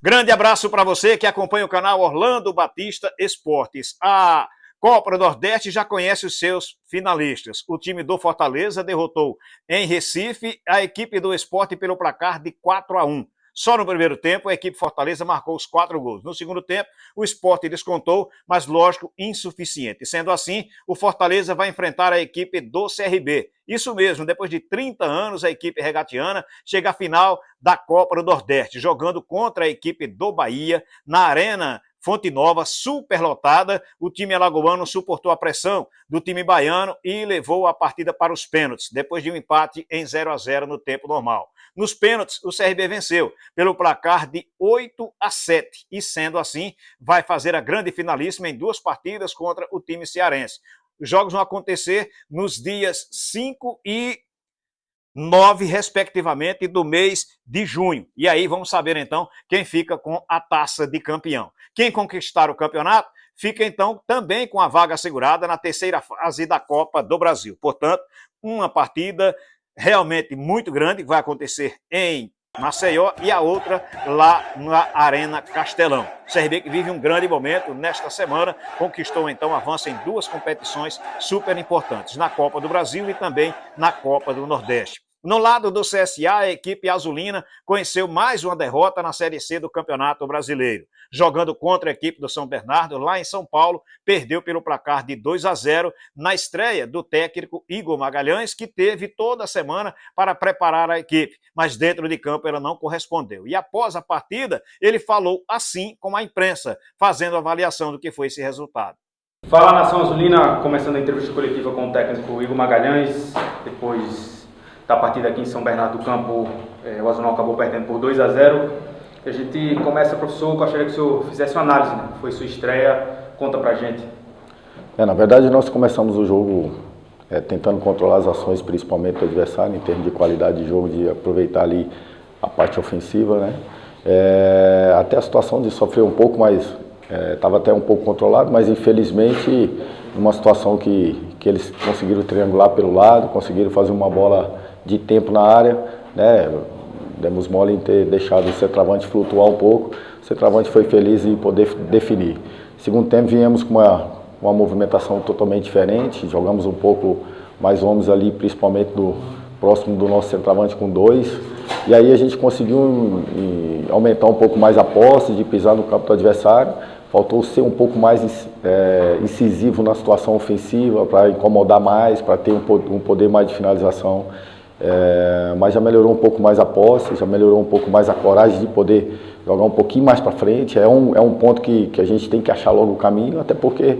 Grande abraço para você que acompanha o canal Orlando Batista Esportes. A Copa do Nordeste já conhece os seus finalistas. O time do Fortaleza derrotou em Recife a equipe do Sport pelo placar de 4-1. Só no primeiro tempo, a equipe Fortaleza marcou os 4 gols. No segundo tempo, o Sport descontou, mas, lógico, insuficiente. Sendo assim, o Fortaleza vai enfrentar a equipe do CRB. Isso mesmo, depois de 30 anos, a equipe regatiana chega à final da Copa do Nordeste, jogando contra a equipe do Bahia, na Arena Fonte Nova, superlotada. O time alagoano suportou a pressão do time baiano e levou a partida para os pênaltis, depois de um empate em 0-0 no tempo normal. Nos pênaltis, o CRB venceu pelo placar de 8-7 e, sendo assim, vai fazer a grande finalíssima em 2 partidas contra o time cearense. Os jogos vão acontecer nos dias 5 e 9, respectivamente, do mês de junho. E aí vamos saber, então, quem fica com a taça de campeão. Quem conquistar o campeonato fica, então, também com a vaga assegurada na terceira fase da Copa do Brasil. Portanto, uma partida realmente muito grande que vai acontecer em Maceió e a outra lá na Arena Castelão. O CRB que vive um grande momento nesta semana, conquistou então avanço em 2 competições super importantes, na Copa do Brasil e também na Copa do Nordeste. No lado do CSA, a equipe azulina conheceu mais uma derrota na Série C do Campeonato Brasileiro. Jogando contra a equipe do São Bernardo, lá em São Paulo, perdeu pelo placar de 2-0 na estreia do técnico Igor Magalhães, que teve toda a semana para preparar a equipe, mas dentro de campo ela não correspondeu. E após a partida, ele falou assim com a imprensa, fazendo avaliação do que foi esse resultado. Fala, Nação Azulina, começando a entrevista coletiva com o técnico Igor Magalhães, depois da partida aqui em São Bernardo do Campo, o Azulão acabou perdendo por 2-0. A gente começa, professor, eu gostaria que o senhor fizesse uma análise, né? Foi sua estreia, conta pra gente. Na verdade, nós começamos o jogo tentando controlar as ações, principalmente do adversário, em termos de qualidade de jogo, de aproveitar ali a parte ofensiva, né? Até a situação de sofrer um pouco, mas estava até um pouco controlado, mas infelizmente, numa situação que eles conseguiram triangular pelo lado, conseguiram fazer uma bola de tempo na área, né? Demos mole em ter deixado o centroavante flutuar um pouco, o centroavante foi feliz em poder definir. Segundo tempo viemos com uma movimentação totalmente diferente, jogamos um pouco mais homens ali, principalmente próximo do nosso centroavante com 2, e aí a gente conseguiu aumentar um pouco mais a posse, de pisar no campo do adversário. Faltou ser um pouco mais incisivo na situação ofensiva, para incomodar mais, para ter um poder mais de finalização. Mas já melhorou um pouco mais a posse, já melhorou um pouco mais a coragem de poder jogar um pouquinho mais para frente. É um ponto que a gente tem que achar logo o caminho, até porque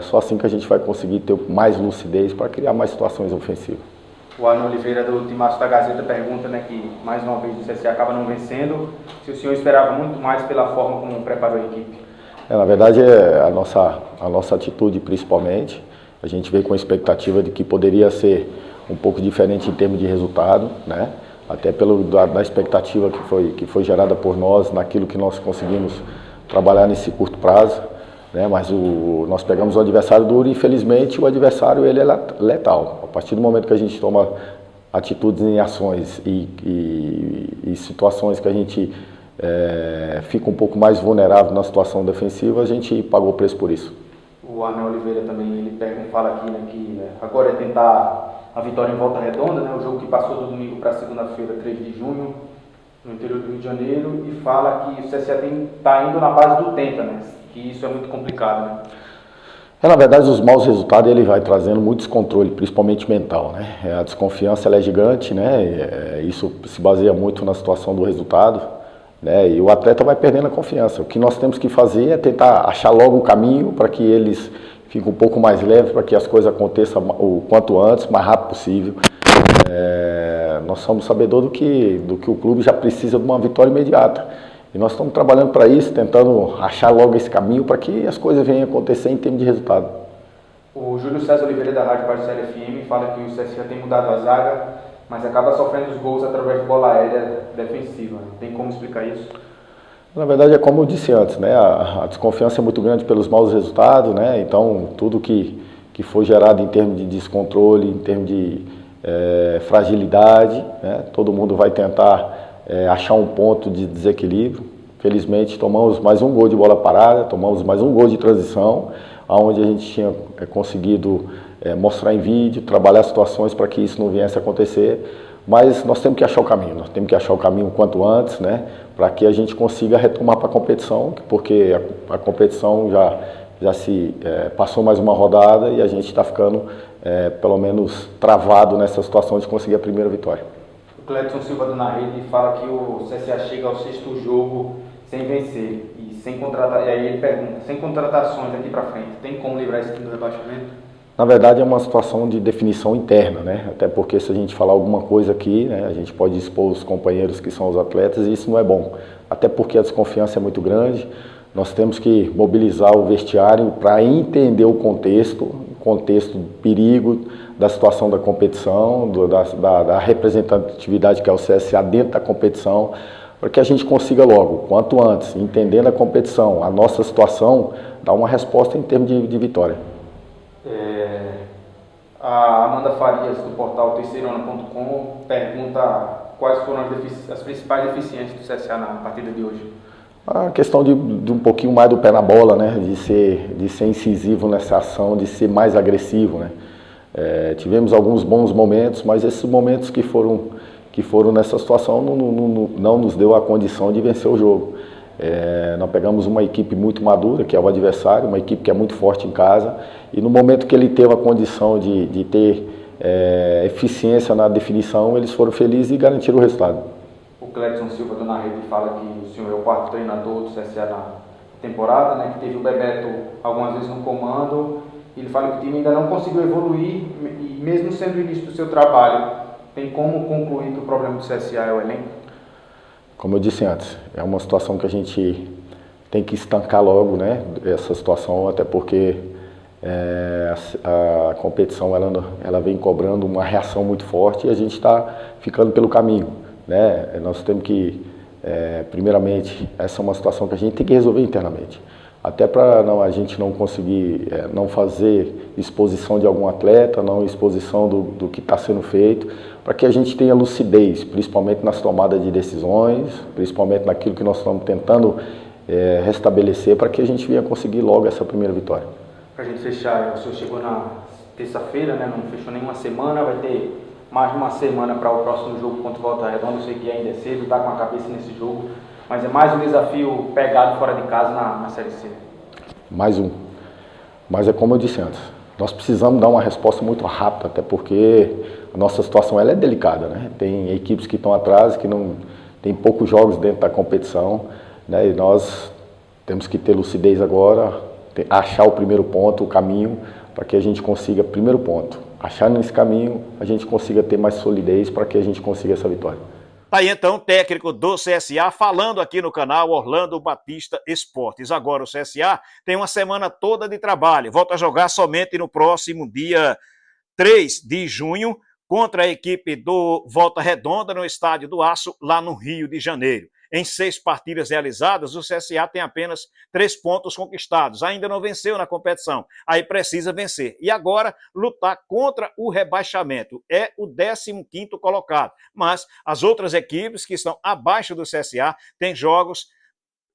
só assim que a gente vai conseguir ter mais lucidez para criar mais situações ofensivas. O Arno Oliveira do Timaço da Gazeta pergunta, né, que mais uma vez o CSA acaba não vencendo, se o senhor esperava muito mais pela forma como preparou a equipe. Na verdade a nossa atitude principalmente, a gente veio com a expectativa de que poderia ser um pouco diferente em termos de resultado, né? Até da expectativa que foi gerada por nós, naquilo que nós conseguimos trabalhar nesse curto prazo, né? Mas nós pegamos o adversário duro e infelizmente o adversário ele é letal. A partir do momento que a gente toma atitudes em ações e situações que a gente fica um pouco mais vulnerável na situação defensiva, a gente pagou o preço por isso. O Arno Oliveira também ele fala aqui, né, que agora é tentar a vitória em Volta Redonda, né, o jogo que passou do domingo para segunda-feira, 3 de junho, no interior do Rio de Janeiro, e fala que o CSA está indo na base do tenta, né, que isso é muito complicado, né? Na verdade, os maus resultados ele vai trazendo muito descontrole, principalmente mental, né? A desconfiança ela é gigante, né? Isso se baseia muito na situação do resultado, né? E o atleta vai perdendo a confiança. O que nós temos que fazer é tentar achar logo o caminho para que eles fiquem um pouco mais leves, para que as coisas aconteçam o quanto antes, o mais rápido possível. Nós somos sabedores do que o clube já precisa de uma vitória imediata. E nós estamos trabalhando para isso, tentando achar logo esse caminho para que as coisas venham acontecer em termos de resultado. O Júlio César Oliveira da Rádio Parcela FM fala que o CSA tem mudado a zaga, mas acaba sofrendo os gols através de bola aérea defensiva. Tem como explicar isso? Na verdade é como eu disse antes, né? A desconfiança é muito grande pelos maus resultados, né? Então tudo que foi gerado em termos de descontrole, em termos de fragilidade, né? Todo mundo vai tentar achar um ponto de desequilíbrio Felizmente tomamos mais um gol de bola parada, tomamos mais um gol de transição, onde a gente tinha conseguido mostrar em vídeo, trabalhar situações para que isso não viesse a acontecer. Mas nós temos que achar o caminho, nós temos que achar o caminho o quanto antes, né, para que a gente consiga retomar para a competição, porque a competição já se passou mais uma rodada e a gente está ficando pelo menos travado nessa situação de conseguir a primeira vitória. O Cledson Silva do Na Rede fala que o CSA chega ao 6º jogo sem vencer e sem contratar, e aí ele pergunta, sem contratações daqui para frente, tem como livrar esse time do rebaixamento? Na verdade é uma situação de definição interna, né? Até porque se a gente falar alguma coisa aqui, né, a gente pode expor os companheiros que são os atletas e isso não é bom. Até porque a desconfiança é muito grande, nós temos que mobilizar o vestiário para entender o contexto do perigo, da situação da competição, da representatividade que é o CSA dentro da competição, para que a gente consiga logo, quanto antes, entendendo a competição, a nossa situação, dar uma resposta em termos de vitória. A Amanda Farias, do portal terceirona.com, pergunta quais foram as principais deficiências do CSA na partida de hoje. A questão de um pouquinho mais do pé na bola, né? De ser incisivo nessa ação, de ser mais agressivo, né? Tivemos alguns bons momentos, mas esses momentos que foram nessa situação não nos deu a condição de vencer o jogo. Nós pegamos uma equipe muito madura, que é o adversário, uma equipe que é muito forte em casa, e no momento que ele teve a condição de ter eficiência na definição, eles foram felizes e garantiram o resultado. O Cledson Silva do Na Rede fala que o senhor é o 4º treinador do CSA na temporada, né, que teve o Bebeto algumas vezes no comando, e ele fala que o time ainda não conseguiu evoluir, e mesmo sendo o início do seu trabalho, tem como concluir que o problema do CSA é o elenco? Como eu disse antes, é uma situação que a gente tem que estancar logo, né, essa situação, até porque a competição ela vem cobrando uma reação muito forte e a gente está ficando pelo caminho, né? Nós temos que, primeiramente, essa é uma situação que a gente tem que resolver internamente, até para a gente não conseguir, não fazer exposição de algum atleta, não exposição do que está sendo feito, para que a gente tenha lucidez, principalmente nas tomadas de decisões, principalmente naquilo que nós estamos tentando restabelecer, para que a gente venha conseguir logo essa primeira vitória. Para a gente fechar, o senhor chegou na terça-feira, né, não fechou nenhuma semana, vai ter mais de uma semana para o próximo jogo contra o Volta Redonda. Eu sei que ainda é cedo, está com a cabeça nesse jogo, mas é mais um desafio pegado fora de casa na Série C. Mais um. Mas é como eu disse antes, nós precisamos dar uma resposta muito rápida, até porque a nossa situação ela é delicada, né? Tem equipes que estão atrás, que não tem poucos jogos dentro da competição, né? E nós temos que ter lucidez agora, achar o primeiro ponto, o caminho, para que a gente consiga, primeiro ponto, achar nesse caminho, a gente consiga ter mais solidez para que a gente consiga essa vitória. Tá aí então o técnico do CSA falando aqui no canal Orlando Batista Esportes. Agora o CSA tem uma semana toda de trabalho, volta a jogar somente no próximo dia 3 de junho contra a equipe do Volta Redonda no Estádio do Aço, lá no Rio de Janeiro. Em 6 partidas realizadas, o CSA tem apenas 3 pontos conquistados. Ainda não venceu na competição. Aí precisa vencer. E agora, lutar contra o rebaixamento. É o 15º colocado. Mas as outras equipes que estão abaixo do CSA têm jogos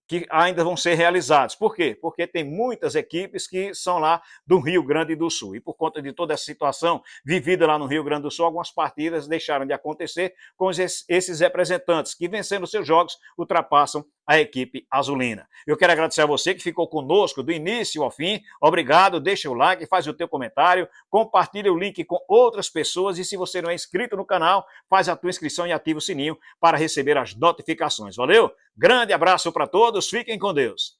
que ainda vão ser realizados. Por quê? Porque tem muitas equipes que são lá do Rio Grande do Sul. E por conta de toda essa situação vivida lá no Rio Grande do Sul, algumas partidas deixaram de acontecer com esses representantes que, vencendo seus jogos, ultrapassam a equipe azulina. Eu quero agradecer a você que ficou conosco do início ao fim. Obrigado, deixa o like, faz o teu comentário, compartilha o link com outras pessoas e se você não é inscrito no canal, faz a tua inscrição e ativa o sininho para receber as notificações. Valeu? Grande abraço para todos, fiquem com Deus.